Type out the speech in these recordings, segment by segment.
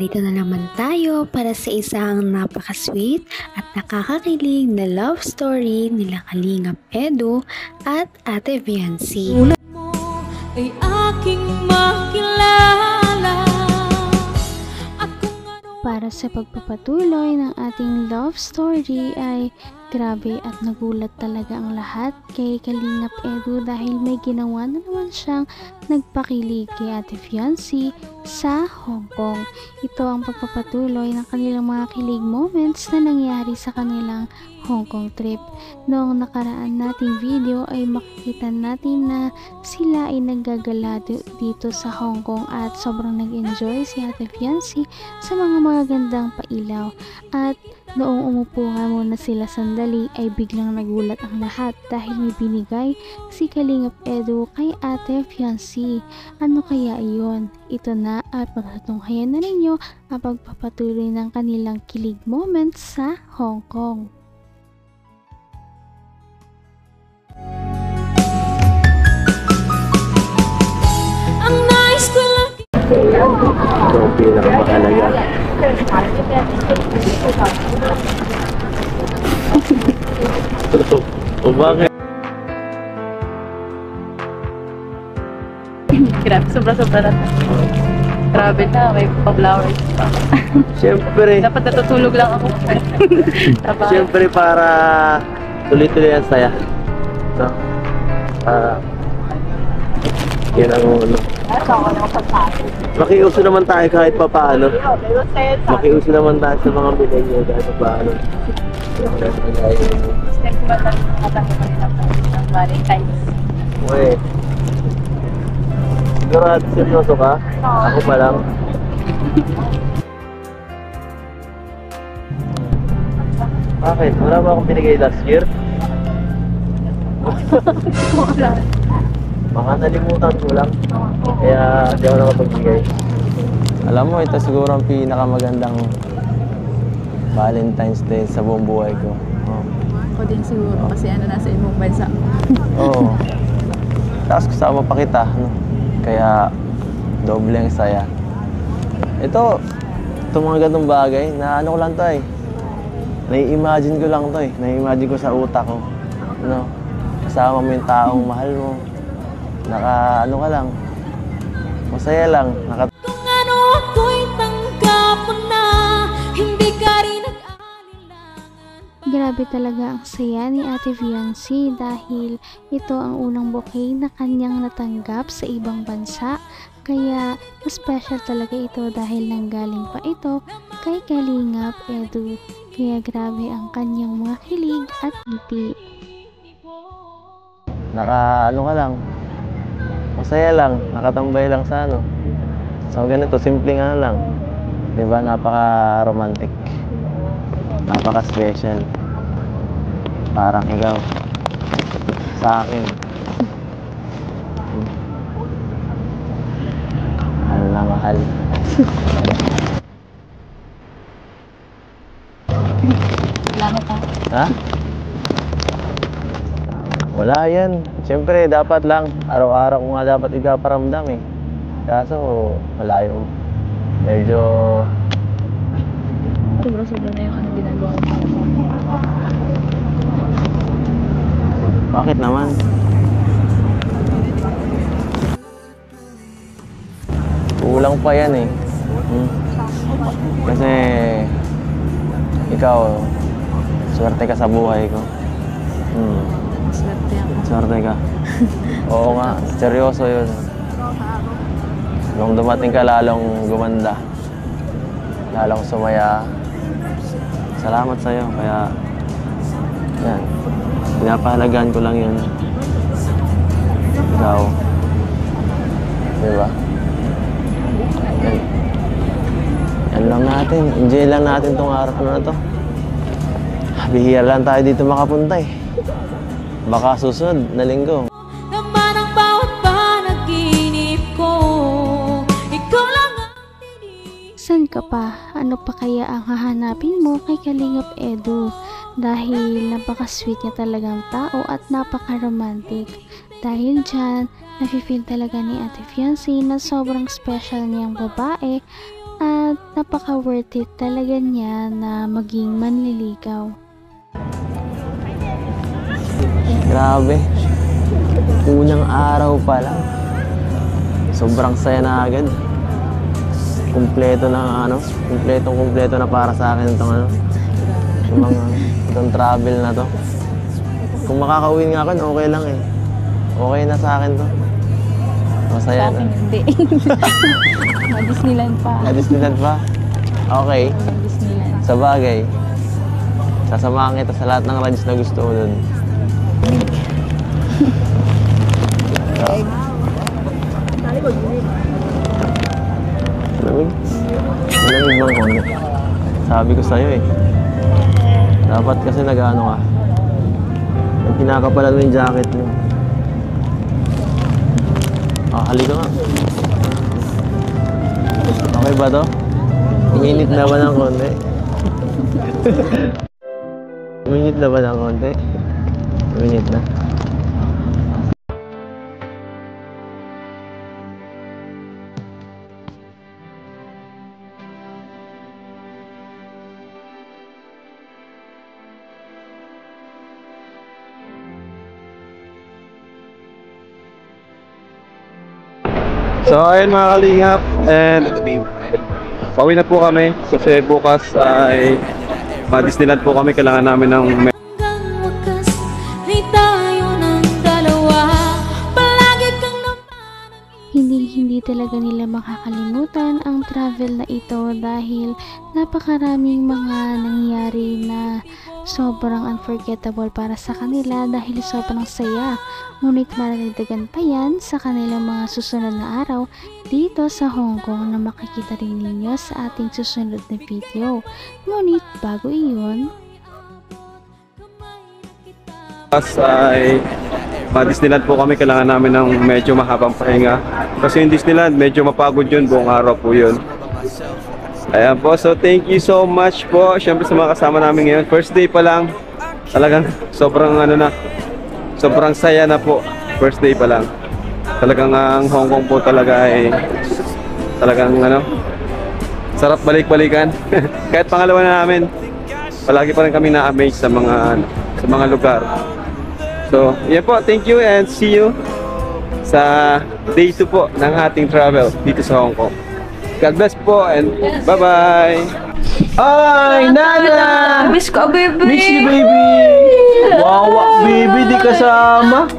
Narito na naman tayo para sa isang napaka-sweet at nakakakilig na love story nila Kalingap Edu at Ate Viancy. Tulad mo ay aking makilala. Para sa pagpapatuloy ng ating love story ay grabe at nagulat talaga ang lahat kay Kalingap Edu dahil may ginawa na naman siyang nagpakilig kay Ate Viancy sa Hong Kong. Ito ang pagpapatuloy ng kanilang mga kilig moments na nangyari sa kanilang Hong Kong trip. Noong nakaraan nating video ay makikita natin na sila ay naggagala dito sa Hong Kong at sobrang nag-enjoy si Ate Viancy sa mga magagandang pailaw. At noong umupo nga muna sila sandali ay biglang nagulat ang lahat dahil may binigay si Kalingap Edu kay Ate Viancy. Ano kaya iyon? Ito na at pagtatunghayan na ninyo ang pagpapatuloy ng kanilang kilig moments sa Hong Kong. Ang nice ko lang. Ito ang pinakamahalaga. O bakit? Grabe, sobra-sobra na. Grabe na, may pa-flowers pa. Siyempre. Dapat natutulog lang ako. Siyempre para tuloy-tuloy ang saya. No? Yan ang ulo. Makiuso naman tayo kahit pa paano. Makiuso naman tayo sa mga millennial kahit pa paano. Step ko ba tayo nakatanggap pa rin ng Valentine's? Uy. Sigurado seryoso ka? Ako pa lang. Bakit? Wala ba akong binigay last year? Wala. Baka nalimutan ko lang. Kaya di ako nakapagbigay. Alam mo, ito siguro ang pinakamagandang Valentine's Day sa buong buhay ko. Ako din siguro kasi nasa ibang bansa. Oo. Tapos kasama pa kita, no? Kaya doble ang saya. Itong mga ganitong bagay, na ano ko lang to eh. Nai-imagine ko lang to eh. Nai-imagine ko sa utak ko. No? Kasama mo yung taong mahal mo. Ano ka lang. Masaya lang. Kung ano ako'y tanggap mo na, hindi ka rin nag-aalilangan. Grabe talaga ang saya ni Ate Viancy dahil ito ang unang bouquet na kanyang natanggap sa ibang bansa. Kaya special talaga ito dahil nanggaling pa ito kay Kalingap Edu. Kaya grabe ang kanyang mga kilig at ngiti. Ano ka lang. Masaya lang. Nakatambay lang sa ano. So ganito, simpleng ano lang. Diba? Napaka-romantic. Napaka-special. Parang ikaw sa akin. Mahal na mahal. Salamat ha. Ha? Wala yan. Siyempre, dapat lang. Araw-araw ko nga dapat ikaparamdam eh. Kaso, malayo. Medyo... Sobra-sobra na yung ginagawa ko. Bakit naman? Kulang pa yan eh. Kasi ikaw, swerte ka sa buhay ko. Swerte ako. Swerte ka. Oo nga, seryoso yun. Nung dumating ka lalong gumanda. Lalong sumaya. Salamat sa'yo. Kaya, yan. Pinapahalagaan ko lang yun. Ikaw. Diba? Yan. Yan lang natin. Enjoy lang natin tong araw na to. Bihira lang tayo dito makapunta eh. Baka susunod na linggo. Naman ang bawat panaginip ko, ikaw lang ang tinig. San ka pa? Ano pa kaya ang hahanapin mo kay Kalingap Edu? Dahil napaka-sweet niya talagang tao at napaka-romantic. Dahil dyan, nafe-feel talaga ni Ate Viancy na sobrang special niyang babae at napaka-worth it talaga niya na maging manliligaw. Grabe. Unang araw pa lang. Sobrang saya na agad. Kumpleto na kumpleto na para sa akin itong travel na to. Kung makakauwi nga ako, okay lang eh. Okay na sa akin to. Masaya na. Hindi. Disneyland pa. Disneyland pa? Okay. Disneyland. Sa bagay. Sasamahan kita sa lahat ng rides na gusto mo dun. Malamig. Malamig lang konti. Sabi ko sa'yo eh. Dapat kasi nag-ano ka. Pinakapalan mo yung jacket mo. Halika nga. Okay ba to? Uminit na ba ng konti? Uminit na ba ng konti? Uminit na. So ayun mga kalingap, and pauwi na po kami kasi bukas ay Disneyland po kami. Kailangan namin ng Hanggang wakas ay tayo ng dalawa. Palagi kang naman. Hindi talaga nila makakalimutan ang travel na ito dahil napakaraming mga nangyari na sobrang unforgettable para sa kanila dahil sobrang saya. Ngunit mararagdagan pa yan sa kanilang mga susunod na araw dito sa Hong Kong na makikita rin ninyo sa ating susunod na video. Ngunit bago iyon, bukas ay Disneyland po kami. Kailangan namin ng medyo mahabang pahinga kasi yung Disneyland medyo mapagod yun, buong araw po yun. Ayan po, so thank you so much po syempre sa mga kasama namin ngayon. First day pa lang, talagang sobrang saya na po. First day pa lang. Talagang ang Hong Kong po talaga ay talagang sarap balik-balikan. Kahit pangalawa na namin, palagi pa rin kami na-amaze sa mga lugar. So, yan po, thank you and see you sa day 2 po ng ating travel dito sa Hong Kong. God bless po and bye-bye! Ay, Nana! Miss ko, baby! Miss you, baby! Wawa, baby, di kasama.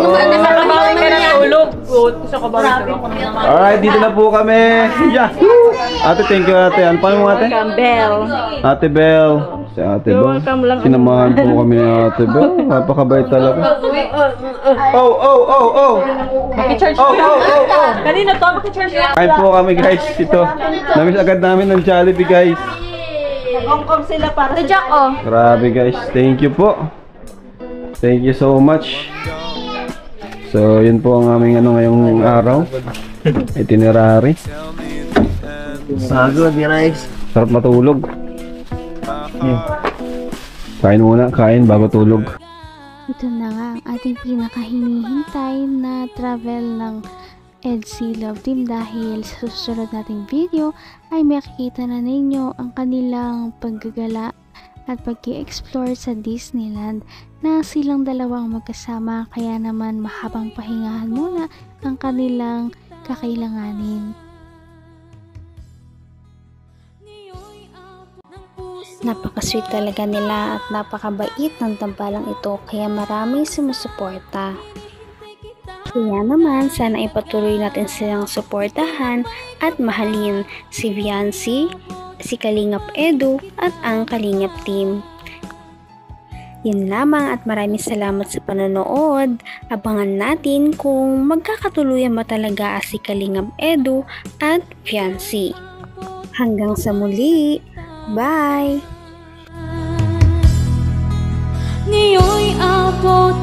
Nakakabawi ka ng tulog. Gusto ko ba? Alright, dito na po kami. Yahoo! Ate, thank you ate. Ano pa mo ate? Campbell. Ate Bell. Si Ate Bell. Sinamahan po kami ni Ate Bell. Napakabait talaga. Oh! Maki-charge Oh! Kanina to, maki-charge lang. Kain po kami guys. Ito. Namiss agad namin ng Jollibee guys. Hongkong sila para sa Jack, oh. Grabe guys. Thank you po. Thank you so much. So, yun po ang aming ngayong araw. Itinerary. Pagod, guys. Sarap matulog. Kain muna, kain bago tulog. ito na nga ang ating pinakahinihintay na travel ng EDC Love Team dahil sa susunod nating video ay makikita na ninyo ang kanilang paggagala at pag-i-explore sa Disneyland na silang dalawang magkasama, kaya naman mahabang pahingahan muna ang kanilang kakailanganin. Napaka-sweet talaga nila at napakabait ng tambalang ito, kaya maraming sumusuporta. Kaya naman, sana ipatuloy natin silang suportahan at mahalin si Viancy, si Kalingap Edu at ang Kalingap Team. Yun lamang at maraming salamat sa panonood. Abangan natin kung magkakatuluyan ba talaga si Kalingap Edu at Viancy. Hanggang sa muli! Bye! Ngayon'y abot